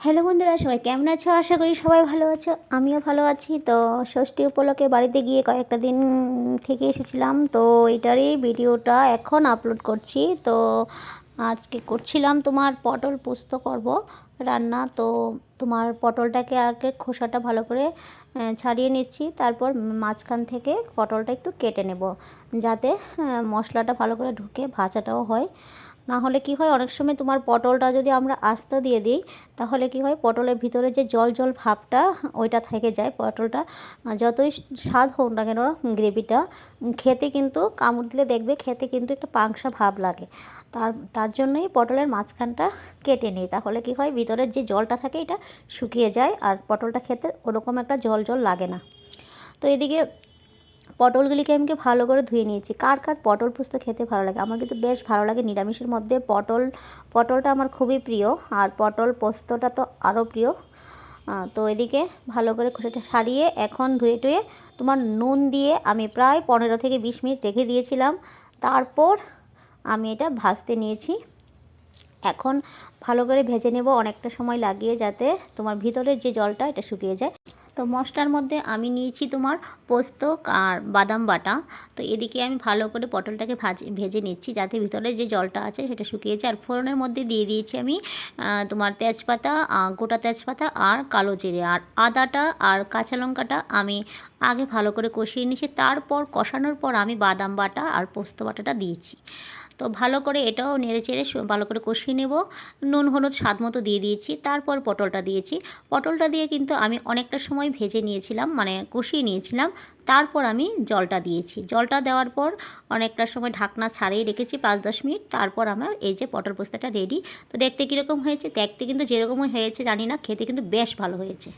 Hello বন্ধুরা, সবাই কেমন আছো? আশা করি সবাই ভালো আছো, আমিও ভালো আছি। তো ষষ্ঠী উপলক্ষে বাড়িতে গিয়ে কয়েকটা দিন থেকে এসেছিলাম, তো এটারই ভিডিওটা এখন আপলোড করছি। তো আজকে করছিলাম তোমার পটল পোস্ত করব রান্না। তো তোমার পটলটাকে আগে খোসাটা ভালো করে ছাড়িয়ে নিচ্ছি, তারপর মাঝখান থেকে পটলটা একটু কেটে নেব, যাতে মশলাটা ভালো করে ঢুকে ভাজাটাও হয়। না হলে কি হয়, অনেক সময় তোমার পটলটা যদি আমরা আস্ত দিয়ে দিই, তাহলে কি হয়, পটলের ভিতরে যে জল জল ভাবটা ওইটা থেকে যায়। পটলটা যতই স্বাদ হোক না কেন, গ্রেভিটা খেতে কিন্তু কামড় দিলে দেখবে খেতে কিন্তু একটা পাংশা ভাব লাগে। তার জন্যই পটলের মাঝখানটা কেটে নিই, তাহলে কি হয়, ভিতরের যে জলটা থাকে এটা শুকিয়ে যায় আর পটলটা খেতে ওরকম একটা জল জল লাগে না। তো এদিকে পটলগুলিকে আমি ভালো করে ধুয়ে নিয়েছি। কার কার পটল পোস্ত খেতে ভালো লাগে? আমার কিন্তু বেশ ভালো লাগে। নিরামিষের মধ্যে পটলটা আমার খুবই প্রিয়, আর পটল পোস্তটা তো আরও প্রিয়। তো এদিকে ভালো করে খোসাটা ছাড়িয়ে এখন ধুয়ে টুয়ে তোমার নুন দিয়ে আমি প্রায় 15 থেকে 20 মিনিট রেখে দিয়েছিলাম। তারপর আমি এটা ভাজতে নিয়েছি। এখন ভালো করে ভেজে নেব অনেকটা সময় লাগিয়ে, যাতে তোমার ভিতরের যে জলটা এটা শুকিয়ে যায়। তো মশলার মধ্যে আমি নিয়েছি তোমার পোস্ত আর বাদাম বাটা। তো এদিকে আমি ভালো করে পটলটাকে ভেজে নিচ্ছি, যাতে ভিতরে যে জলটা আছে সেটা শুকিয়ে যায়। আর ফোড়নের মধ্যে দিয়ে দিয়েছি আমি তোমার তেজপাতা, গোটা তেজপাতা আর কালো জিরে, আর আদাটা আর কাঁচা লঙ্কাটা আমি আগে ভালো করে কষিয়ে নিয়েছি। তারপর কষানোর পর আমি বাদাম বাটা আর পোস্ত বাটাটা দিয়েছি। তো ভালো করে এটাও নেড়ে চেড়ে ভালো করে কষিয়ে নেব। নুন হলুদ স্বাদ মতো দিয়ে দিয়েছি, তারপর পটলটা দিয়েছি। পটলটা দিয়ে কিন্তু আমি অনেকটা সময় ভেজে নিয়েছিলাম, মানে কষিয়ে নিয়েছিলাম। তারপর আমি জলটা দিয়েছি। জলটা দেওয়ার পর অনেকটা সময় ঢাকনা ছাড়িয়ে রেখেছি 5-10 মিনিট। তারপর আমার এই যে পটল পোস্তাটা রেডি। তো দেখতে কীরকম হয়েছে? দেখতে কিন্তু যেরকমই হয়েছে জানি না, খেতে কিন্তু বেশ ভালো হয়েছে।